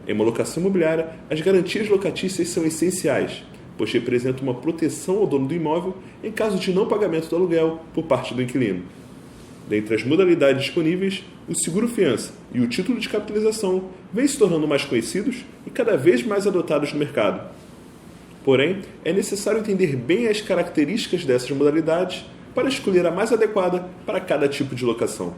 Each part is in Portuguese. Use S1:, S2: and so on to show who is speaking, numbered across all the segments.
S1: Em uma locação imobiliária, as garantias locatícias são essenciais, pois representam uma proteção ao dono do imóvel em caso de não pagamento do aluguel por parte do inquilino. Dentre as modalidades disponíveis, o seguro-fiança e o título de capitalização vêm se tornando mais conhecidos e cada vez mais adotados no mercado. Porém, é necessário entender bem as características dessas modalidades para escolher a mais adequada para cada tipo de locação.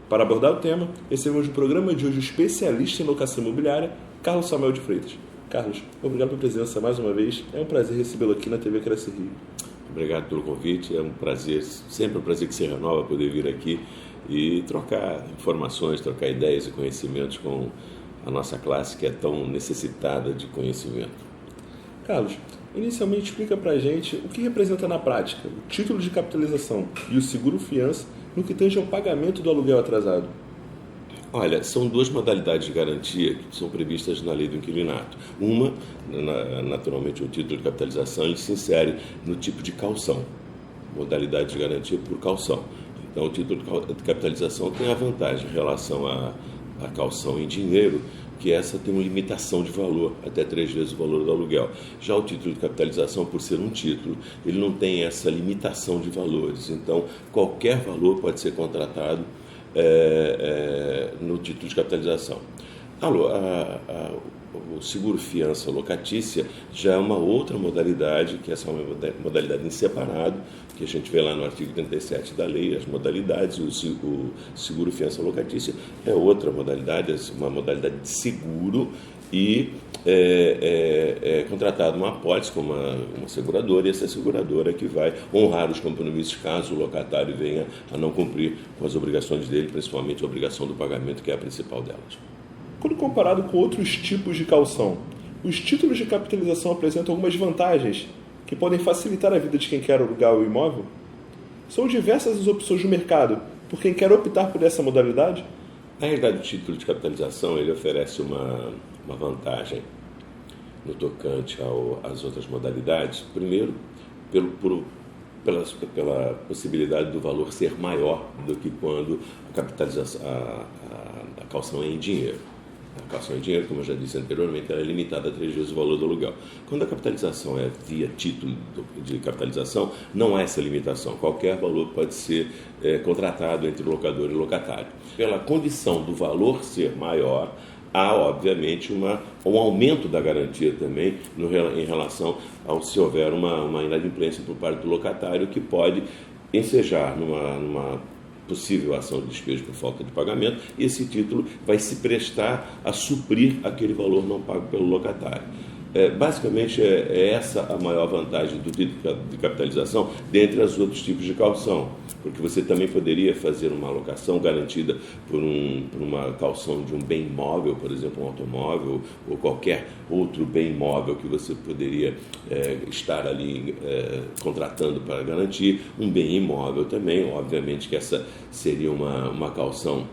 S1: Para abordar o tema, recebemos no programa de hoje o especialista em locação imobiliária, Carlos Samuel de Freitas. Carlos, obrigado pela presença mais uma vez. É um prazer recebê-lo aqui na TV Cresce Rio.
S2: Obrigado pelo convite. É um prazer, sempre um prazer que se renova poder vir aqui e trocar informações, trocar ideias e conhecimentos com a nossa classe que é tão necessitada de conhecimento.
S1: Carlos, inicialmente explica para a gente o que representa na prática o título de capitalização e o seguro-fiança no que tange ao pagamento do aluguel atrasado.
S2: Olha, são duas modalidades de garantia que são previstas na lei do inquilinato. Uma, naturalmente, o título de capitalização, ele se insere no tipo de caução, modalidade de garantia por caução. Então, o título de capitalização tem a vantagem em relação à caução em dinheiro, que essa tem uma limitação de valor, até 3 vezes o valor do aluguel. Já o título de capitalização, por ser um título, ele não tem essa limitação de valores. Então, qualquer valor pode ser contratado no título de capitalização. O seguro-fiança locatícia já é uma outra modalidade, que essa é uma modalidade em separado, que a gente vê lá no artigo 37 da lei, as modalidades. O seguro-fiança locatícia é outra modalidade, uma modalidade de seguro e é contratado uma apólice com uma seguradora, e essa seguradora que vai honrar os compromissos caso o locatário venha a não cumprir com as obrigações dele, principalmente a obrigação do pagamento, que é a principal delas.
S1: Quando comparado com outros tipos de caução, os títulos de capitalização apresentam algumas vantagens que podem facilitar a vida de quem quer alugar o imóvel? São diversas as opções no mercado por quem quer optar por essa modalidade?
S2: Na realidade, o título de capitalização ele oferece uma vantagem no tocante às outras modalidades. Primeiro, pela possibilidade do valor ser maior do que quando a caução é em dinheiro. A caução em dinheiro, como eu já disse anteriormente, ela é limitada a 3 vezes o valor do aluguel. Quando a capitalização é via título de capitalização, não há essa limitação. Qualquer valor pode ser contratado entre locador e locatário. Pela condição do valor ser maior, há, obviamente, um aumento da garantia também em relação ao se houver uma inadimplência por parte do locatário, que pode ensejar numa possível ação de despejo por falta de pagamento, e esse título vai se prestar a suprir aquele valor não pago pelo locatário. Basicamente, é essa a maior vantagem do título de capitalização, dentre os outros tipos de caução, porque você também poderia fazer uma alocação garantida por uma caução de um bem imóvel, por exemplo, um automóvel, ou qualquer outro bem imóvel que você poderia estar ali contratando para garantir, um bem imóvel também. Obviamente que essa seria uma caução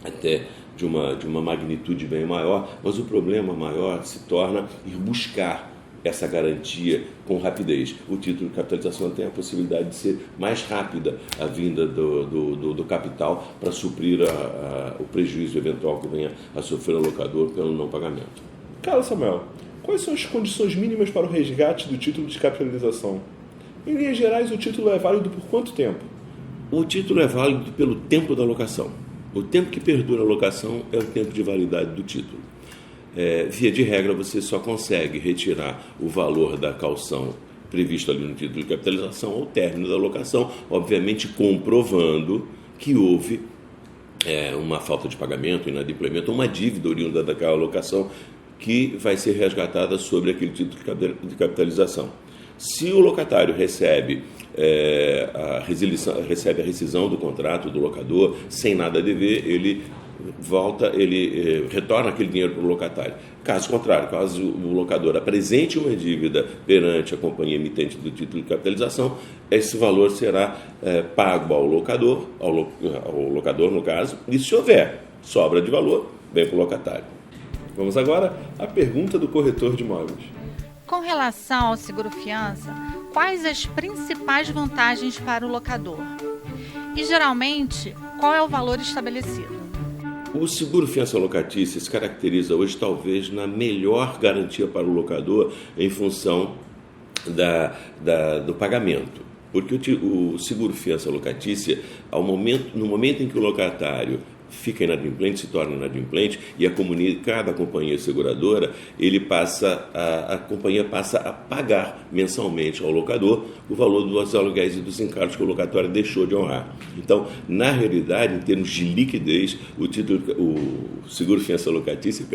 S2: até de uma magnitude bem maior, mas o problema maior se torna ir buscar essa garantia com rapidez. O título de capitalização tem a possibilidade de ser mais rápida a vinda do capital para suprir o prejuízo eventual que venha a sofrer o locador pelo não pagamento.
S1: Carlos Samuel, quais são as condições mínimas para o resgate do título de capitalização? Em linhas gerais, o título é válido por quanto tempo?
S2: O título é válido pelo tempo da locação. O tempo que perdura a locação é o tempo de validade do título. Via de regra, você só consegue retirar o valor da caução previsto ali no título de capitalização ao término da locação, obviamente comprovando que houve uma falta de pagamento, inadimplemento, uma dívida oriunda daquela locação que vai ser resgatada sobre aquele título de capitalização. Se o locatário recebe a rescisão do contrato do locador sem nada a dever, ele retorna aquele dinheiro para o locatário. Caso contrário, caso o locador apresente uma dívida perante a companhia emitente do título de capitalização, esse valor será pago ao locador no caso, e se houver sobra de valor, vem para o locatário.
S1: Vamos agora à pergunta do corretor de imóveis.
S3: Com relação ao seguro-fiança, quais as principais vantagens para o locador? E, geralmente, qual é o valor estabelecido?
S2: O seguro fiança locatícia se caracteriza hoje talvez na melhor garantia para o locador em função do pagamento. Porque o seguro fiança locatícia, no momento em que o locatário fica inadimplente, se torna inadimplente e é comunicado à companhia seguradora, a companhia passa a pagar mensalmente ao locador o valor dos aluguéis e dos encargos que o locatário deixou de honrar. Então, na realidade, em termos de liquidez, o seguro fiança locatícia,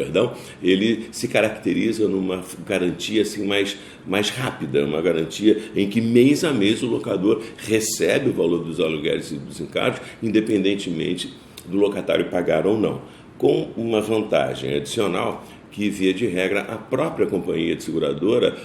S2: ele se caracteriza numa garantia assim, mais rápida, uma garantia em que mês a mês o locador recebe o valor dos aluguéis e dos encargos, independentemente do locatário pagar ou não, com uma vantagem adicional que, via de regra, a própria companhia de seguradora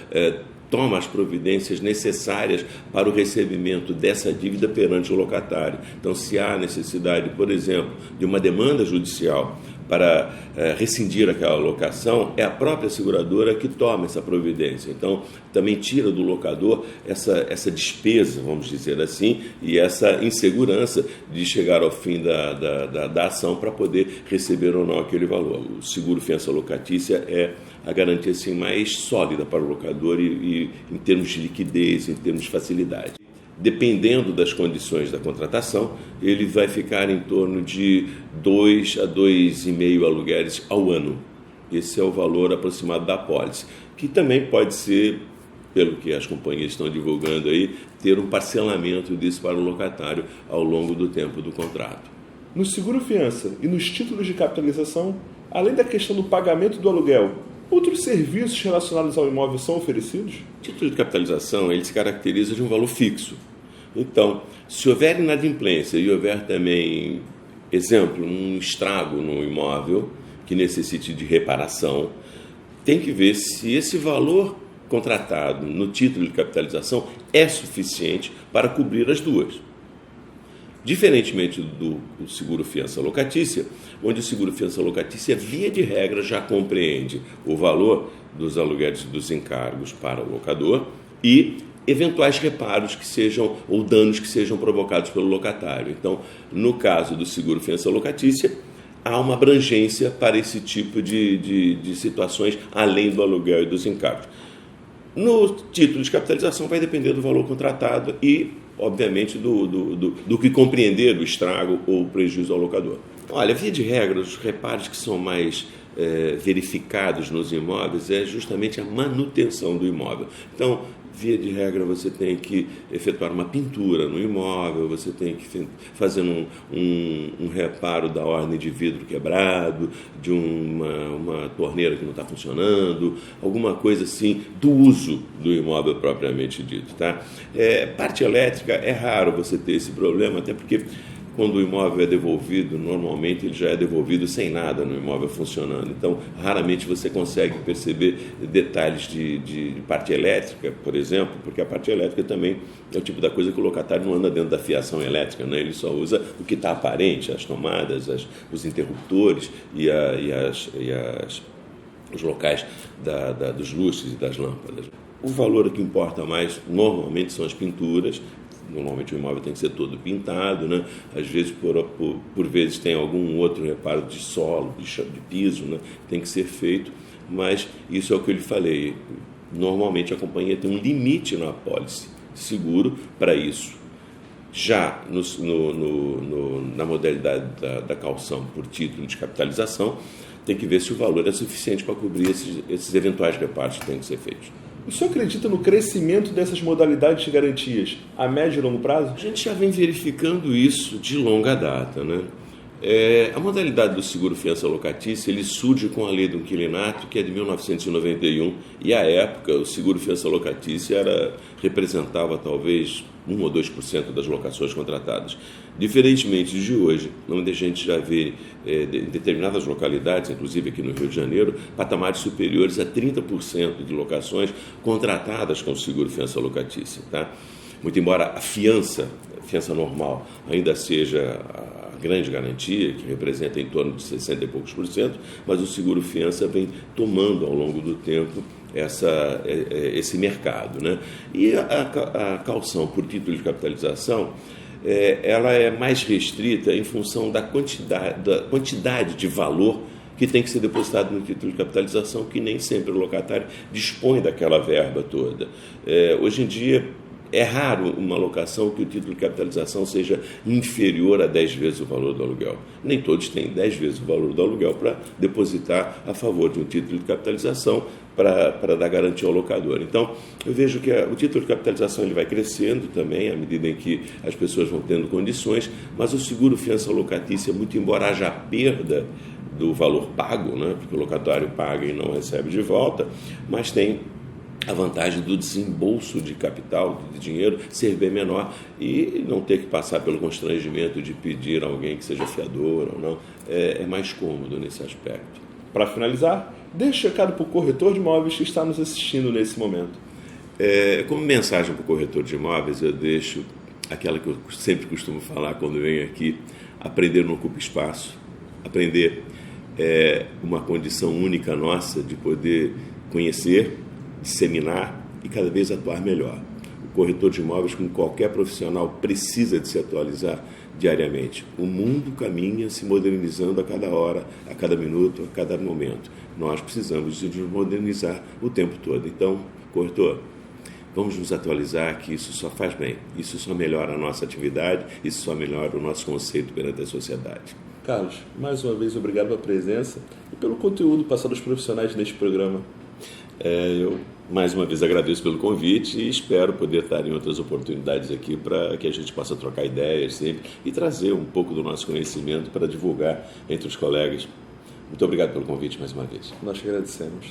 S2: toma as providências necessárias para o recebimento dessa dívida perante o locatário. Então, se há necessidade, por exemplo, de uma demanda judicial para rescindir aquela locação, é a própria seguradora que toma essa providência. Então, também tira do locador essa despesa, vamos dizer assim, e essa insegurança de chegar ao fim da ação para poder receber ou não aquele valor. O seguro fiança locatícia é a garantia assim, mais sólida para o locador e em termos de liquidez, em termos de facilidade. Dependendo das condições da contratação, ele vai ficar em torno de 2 a 2,5 aluguéis ao ano. Esse é o valor aproximado da apólice, que também pode ser, pelo que as companhias estão divulgando aí, ter um parcelamento disso para o locatário ao longo do tempo do contrato.
S1: No seguro fiança e nos títulos de capitalização, além da questão do pagamento do aluguel, outros serviços relacionados ao imóvel são oferecidos?
S2: O título de capitalização ele se caracteriza de um valor fixo. Então, se houver inadimplência e houver também, exemplo, um estrago no imóvel que necessite de reparação, tem que ver se esse valor contratado no título de capitalização é suficiente para cobrir as duas. Diferentemente do seguro fiança locatícia, onde o seguro fiança locatícia, via de regra, já compreende o valor dos aluguéis e dos encargos para o locador e eventuais reparos que sejam ou danos que sejam provocados pelo locatário. Então, no caso do seguro fiança locatícia, há uma abrangência para esse tipo de situações, além do aluguel e dos encargos. No título de capitalização vai depender do valor contratado e, obviamente, do que compreender do estrago ou prejuízo ao locador. Olha, via de regra, os reparos que são mais verificados nos imóveis é justamente a manutenção do imóvel. Então, via de regra, você tem que efetuar uma pintura no imóvel, você tem que fazer um reparo da ordem de vidro quebrado, de uma torneira que não está funcionando, alguma coisa assim do uso do imóvel propriamente dito. Tá? Parte elétrica, é raro você ter esse problema, até porque quando o imóvel é devolvido, normalmente ele já é devolvido sem nada no imóvel funcionando. Então, raramente você consegue perceber detalhes de parte elétrica, por exemplo, porque a parte elétrica também é o tipo da coisa que o locatário não anda dentro da fiação elétrica, né? Ele só usa o que está aparente, as tomadas, os interruptores e os locais dos lustres e das lâmpadas. O valor que importa mais, normalmente, são as pinturas. Normalmente o imóvel tem que ser todo pintado, né? Às vezes, por vezes, tem algum outro reparo de solo, de piso, né? Tem que ser feito, mas isso é o que eu lhe falei. Normalmente a companhia tem um limite na apólice seguro para isso. Já na modalidade da caução por título de capitalização, tem que ver se o valor é suficiente para cobrir esses eventuais reparos que têm que ser feitos.
S1: O senhor acredita no crescimento dessas modalidades de garantias a médio e longo prazo?
S2: A gente já vem verificando isso de longa data, né? A modalidade do seguro fiança locatícia ele surge com a lei do inquilinato, que é de 1991, e à época o seguro fiança locatícia representava talvez 1 ou 2% das locações contratadas. Diferentemente de hoje, onde a gente já vê em determinadas localidades, inclusive aqui no Rio de Janeiro, patamares superiores a 30% de locações contratadas com o seguro fiança locatícia. Tá? Muito embora a fiança normal ainda seja a grande garantia, que representa em torno de 60 e poucos %, mas o seguro fiança vem tomando ao longo do tempo esse mercado, né? E a caução por título de capitalização, ela é mais restrita em função da quantidade de valor que tem que ser depositado no título de capitalização, que nem sempre o locatário dispõe daquela verba toda. Hoje em dia, é raro uma locação que o título de capitalização seja inferior a 10 vezes o valor do aluguel. Nem todos têm 10 vezes o valor do aluguel para depositar a favor de um título de capitalização para dar garantia ao locador. Então, eu vejo que o título de capitalização ele vai crescendo também à medida em que as pessoas vão tendo condições, mas o seguro fiança locatícia, muito embora haja perda do valor pago, né, porque o locatário paga e não recebe de volta, mas tem a vantagem do desembolso de capital, de dinheiro, ser bem menor e não ter que passar pelo constrangimento de pedir a alguém que seja fiador ou não. É mais cômodo nesse aspecto.
S1: Para finalizar, deixe recado para o corretor de imóveis que está nos assistindo nesse momento.
S2: Como mensagem para o corretor de imóveis, eu deixo aquela que eu sempre costumo falar quando venho aqui: aprender não ocupa espaço. Aprender é uma condição única nossa de poder conhecer, disseminar e cada vez atuar melhor. O corretor de imóveis, como qualquer profissional, precisa de se atualizar diariamente. O mundo caminha se modernizando a cada hora, a cada minuto, a cada momento. Nós precisamos de nos modernizar o tempo todo. Então, corretor, vamos nos atualizar, que isso só faz bem. Isso só melhora a nossa atividade, isso só melhora o nosso conceito perante a sociedade.
S1: Carlos, mais uma vez, obrigado pela presença e pelo conteúdo passado aos profissionais neste programa.
S2: Eu, mais uma vez, agradeço pelo convite e espero poder estar em outras oportunidades aqui para que a gente possa trocar ideias sempre e trazer um pouco do nosso conhecimento para divulgar entre os colegas. Muito obrigado pelo convite mais uma vez.
S1: Nós que agradecemos.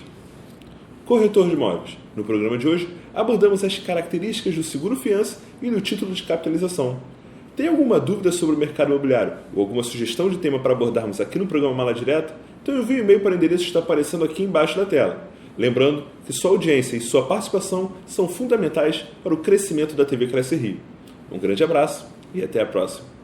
S1: Corretor de imóveis. No programa de hoje, abordamos as características do seguro-fiança e do título de capitalização. Tem alguma dúvida sobre o mercado imobiliário ou alguma sugestão de tema para abordarmos aqui no programa Mala Direta? Então envie um e-mail para o endereço que está aparecendo aqui embaixo da tela. Lembrando que sua audiência e sua participação são fundamentais para o crescimento da TV Cresce Rio. Um grande abraço e até a próxima.